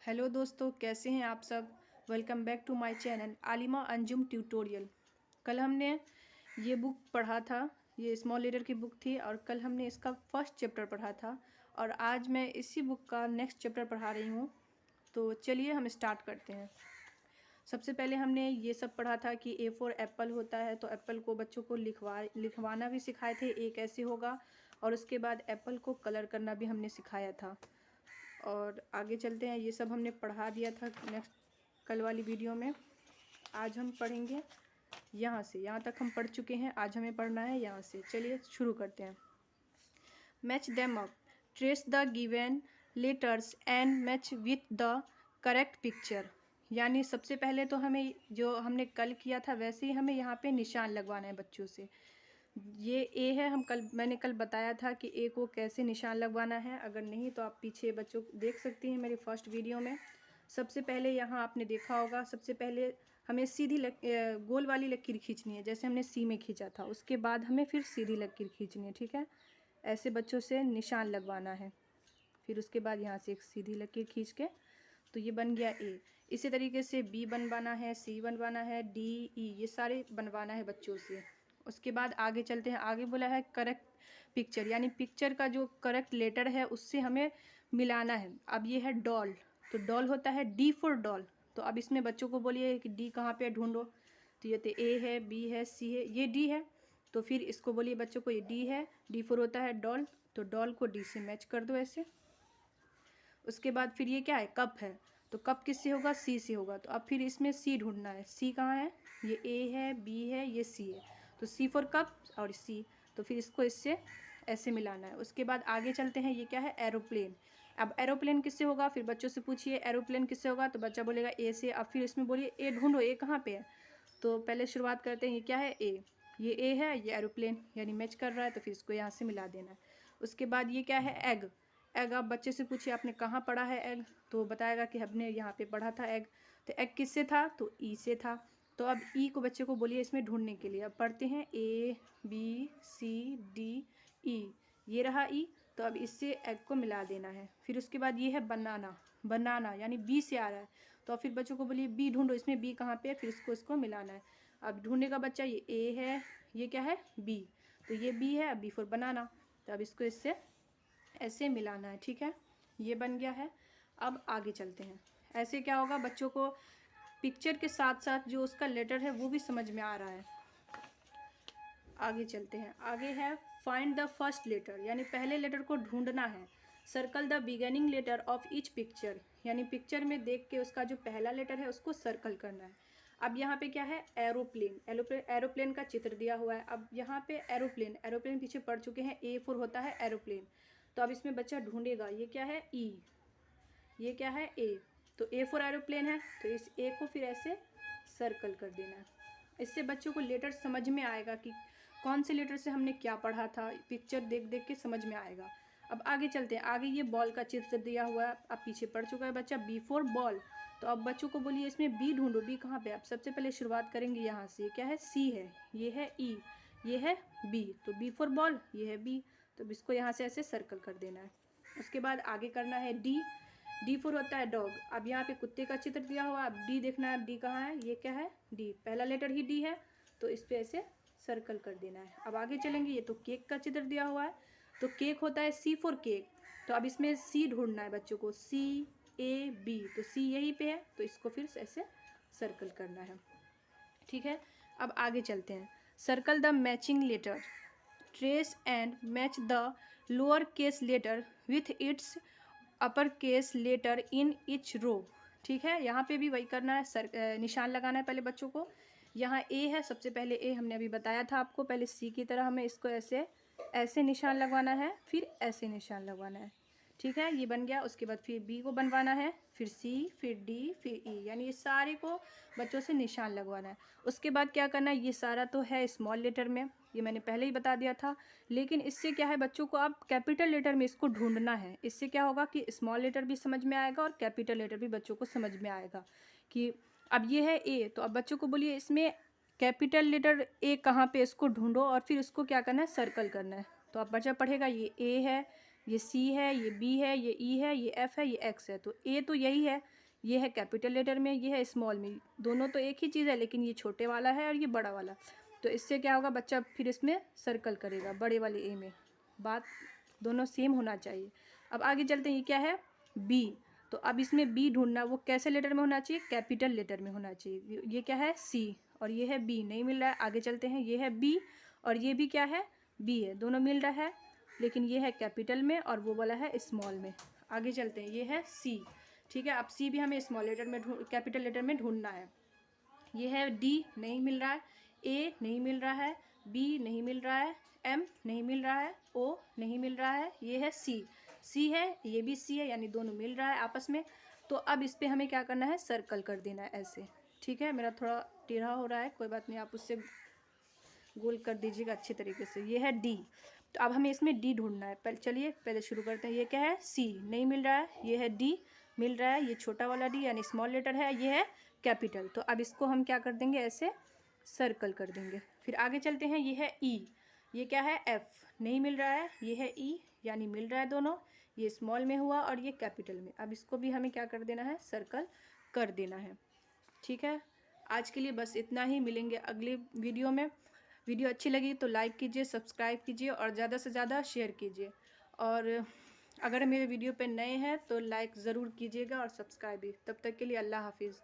Hello दोस्तों, कैसे हैं आप सब। Welcome back to my channel Alima Anjum tutorial. कल हमने ये बुक पढ़ा था, ये स्मॉल लीडर की बुक थी और कल हमने इसका फर्स्ट चैप्टर पढ़ा था और आज मैं इसी बुक का नेक्स्ट चैप्टर पढ़ा रही हूँ। तो चलिए हम स्टार्ट करते हैं। सबसे पहले हमने ये सब पढ़ा था कि ए फॉर एप्पल होता है, तो एप्पल को बच्चों को लिखवाना भी सिखाए थे, ए कैसे होगा, और उसके बाद एप्पल को कलर करना भी हमने सिखाया था। और आगे चलते हैं, ये सब हमने पढ़ा दिया था नेक्स्ट कल वाली वीडियो में। आज हम पढ़ेंगे यहाँ से, यहाँ तक हम पढ़ चुके हैं, आज हमें पढ़ना है यहाँ से। चलिए शुरू करते हैं। Match them up, trace the given letters and match with the correct picture. यानी सबसे पहले तो हमें जो हमने कल किया था वैसे ही हमें यहाँ पे निशान लगवाना है बच्चों से। ये ए है, मैंने कल बताया था कि ए को कैसे निशान लगवाना है। अगर नहीं तो आप पीछे बच्चों देख सकती हैं मेरी फर्स्ट वीडियो में। सबसे पहले यहाँ आपने देखा होगा, सबसे पहले हमें सीधी गोल वाली लकीर खींचनी है, जैसे हमने सी में खींचा था। उसके बाद हमें फिर सीधी लकीर खींचनी है, ठीक है। ऐसे बच्चों से निशान लगवाना है। फिर उसके बाद यहाँ से एक सीधी लकीर खींच के, तो ये बन गया ए। इसी तरीके से बी बनवाना है, सी बनवाना है, डी, ई, ये सारे बनवाना है बच्चों से। उसके बाद आगे चलते हैं। आगे बोला है करेक्ट पिक्चर, यानी पिक्चर का जो करेक्ट लेटर है उससे हमें मिलाना है। अब ये है डॉल, तो डॉल होता है डी फॉर डॉल। तो अब इसमें बच्चों को बोलिए कि डी कहाँ पे ढूंढो। तो ये तो ए है, बी है, सी है, ये डी है। तो फिर इसको बोलिए बच्चों को ये डी है, डी फॉर होता है डॉल, तो डॉल को डी से मैच कर दो ऐसे। उसके बाद फिर ये क्या है, कप है, तो कप किससे होगा, सी से होगा। तो अब फिर इसमें सी ढूंढना है। सी कहाँ है, ये ए है, बी है, ये सी है, तो सी फॉर कप और सी। तो फिर इसको इससे ऐसे मिलाना है। उसके बाद आगे चलते हैं। ये क्या है, एरोप्लेन। अब एरोप्लेन किससे होगा, फिर बच्चों से पूछिए एरोप्लेन किससे होगा, तो बच्चा बोलेगा ए से। अब फिर इसमें बोलिए ए ढूंढो, ए कहाँ पे है। तो पहले शुरुआत करते हैं। ये क्या है, ए, ये ए है, ये एरोप्लेन, यानी मैच कर रहा है, तो फिर इसको यहाँ से मिला देना है। उसके बाद ये क्या है, एग। एग आप बच्चे से पूछिए आपने कहाँ पढ़ा है एग, तो बताएगा कि हमने यहाँ पे पढ़ा था एग। तो एग किससे था, तो ई से था। तो अब ई को बच्चे को बोलिए इसमें ढूंढने के लिए। अब पढ़ते हैं ए, बी, सी, डी, ई, ये रहा ई। तो अब इससे एग को मिला देना है। फिर उसके बाद ये है बनाना। बनाना यानी बी से आ रहा है, तो फिर बच्चों को बोलिए बी ढूंढो, इसमें बी कहाँ पे है, फिर इसको मिलाना है। अब ढूंढने का बच्चा, ये ए है, ये क्या है, बी, तो ये बी है, अब बी फॉर बनाना। तो अब इसको इससे ऐसे मिलाना है, ठीक है। ये बन गया है। अब आगे चलते हैं। ऐसे क्या होगा, बच्चों को पिक्चर के साथ साथ जो उसका लेटर है वो भी समझ में आ रहा है। आगे चलते हैं। आगे है फाइंड द फर्स्ट लेटर, यानी पहले लेटर को ढूंढना है। Circle the beginning letter of each picture, यानी पिक्चर में देख के उसका जो पहला लेटर है उसको सर्कल करना है। अब यहाँ पे क्या है, एरोप्लेन। एरोप्लेन का चित्र दिया हुआ है। अब यहाँ पे एरोप्लेन, एरोप्लेन पीछे पढ़ चुके हैं, ए फॉर होता है एरोप्लेन। तो अब इसमें बच्चा ढूंढेगा, ये क्या है, ई, ये क्या है, ए, तो ए फॉर एरोप्लेन है, तो इस ए को फिर ऐसे सर्कल कर देना है। इससे बच्चों को लेटर समझ में आएगा कि कौन से लेटर से हमने क्या पढ़ा था, पिक्चर देख देख के समझ में आएगा। अब आगे चलते हैं। आगे ये बॉल का चित्र दिया हुआ है, अब पीछे पढ़ चुका है बच्चा, बी फॉर बॉल। तो अब बच्चों को बोलिए इसमें बी ढूंढो, बी कहाँ पे। अब सबसे पहले शुरुआत करेंगे यहाँ से। क्या है, सी है, ये है ई, ये है बी, तो बी फॉर बॉल, ये है बी, तो इसको यहाँ से ऐसे सर्कल कर देना है। उसके बाद आगे करना है डी। डी फॉर होता है डॉग। अब यहाँ पे कुत्ते का चित्र दिया हुआ, अब डी देखना है, डी कहाँ है, ये क्या है, डी, पहला लेटर ही डी है, तो इस पे ऐसे सर्कल कर देना है। अब आगे चलेंगे। ये तो केक का चित्र दिया हुआ है, तो केक होता है सी फॉर केक। तो अब इसमें सी ढूंढना है बच्चों को, सी, ए, बी, तो सी यहीं पे है, तो इसको फिर ऐसे सर्कल करना है, ठीक है। अब आगे चलते हैं। Circle the matching letter, trace and match the lower case letter with its upper case letter in each row, ठीक है। यहाँ पे भी वही करना है, निशान लगाना है पहले बच्चों को। यहाँ ए है, सबसे पहले ए हमने अभी बताया था आपको, पहले सी की तरह हमें इसको ऐसे ऐसे निशान लगवाना है, फिर ऐसे निशान लगवाना है, ठीक है। ये बन गया। उसके बाद फिर बी को बनवाना है, फिर सी, फिर डी, फिर ई, यानी ये सारे को बच्चों से निशान लगवाना है। उसके बाद क्या करना है, ये सारा तो है स्मॉल लेटर में, ये मैंने पहले ही बता दिया था, लेकिन इससे क्या है, बच्चों को अब कैपिटल लेटर में इसको ढूंढना है। इससे क्या होगा कि स्मॉल लेटर भी समझ में आएगा और कैपिटल लेटर भी बच्चों को समझ में आएगा। कि अब ये है ए, तो अब बच्चों को बोलिए इसमें कैपिटल लेटर ए कहाँ पे, इसको ढूंढो और फिर उसको क्या करना है, सर्कल करना है। तो अब बच्चा पढ़ेगा, ये ए है, ये सी है, ये बी है, ये ई है, ये एफ है, ये एक्स है। तो ए तो यही है, ये है कैपिटल लेटर में, ये है स्मॉल में। दोनों तो एक ही चीज़ है, लेकिन ये छोटे वाला है और ये बड़ा वाला। तो इससे क्या होगा, बच्चा फिर इसमें सर्कल करेगा बड़े वाले ए में। बात दोनों सेम होना चाहिए। अब आगे चलते हैं, ये क्या है, बी। तो अब इसमें बी ढूंढना, वो कैसे लेटर में होना चाहिए, कैपिटल लेटर में होना चाहिए। ये क्या है, सी, और ये है बी, नहीं मिल रहा है। आगे चलते हैं, ये है बी और ये भी क्या है, बी है, दोनों मिल रहा है, लेकिन ये है कैपिटल में और वो वाला है स्मॉल में। आगे चलते हैं, ये है सी, ठीक है। अब सी भी हमें स्मॉल लेटर में कैपिटल लेटर में ढूंढना है। ये है डी, नहीं मिल रहा है, ए नहीं मिल रहा है, बी नहीं मिल रहा है, एम नहीं मिल रहा है, ओ नहीं मिल रहा है, ये है सी, सी है, ये भी सी है, यानी दोनों मिल रहा है आपस में। तो अब इस पर हमें क्या करना है, सर्कल कर देना है ऐसे, ठीक है। मेरा थोड़ा टेढ़ा हो रहा है, कोई बात नहीं, आप उससे गोल कर दीजिएगा अच्छे तरीके से। ये है डी, तो अब हमें इसमें डी ढूंढना है। पहले शुरू करते हैं। ये क्या है, सी, नहीं मिल रहा है, ये है डी, मिल रहा है, ये छोटा वाला डी यानी स्मॉल लेटर है, ये है कैपिटल। तो अब इसको हम क्या कर देंगे, ऐसे सर्कल कर देंगे। फिर आगे चलते हैं, ये है ई, ये क्या है, एफ, नहीं मिल रहा है, ये है ई, यानी मिल रहा है दोनों, ये स्मॉल में हुआ और ये कैपिटल में। अब इसको भी हमें क्या कर देना है, सर्कल कर देना है, ठीक है। आज के लिए बस इतना ही, मिलेंगे अगले वीडियो में। वीडियो अच्छी लगी तो लाइक कीजिए, सब्सक्राइब कीजिए और ज़्यादा से ज़्यादा शेयर कीजिए। और अगर मेरे वीडियो पे नए हैं तो लाइक ज़रूर कीजिएगा और सब्सक्राइब भी। तब तक के लिए अल्लाह हाफिज़।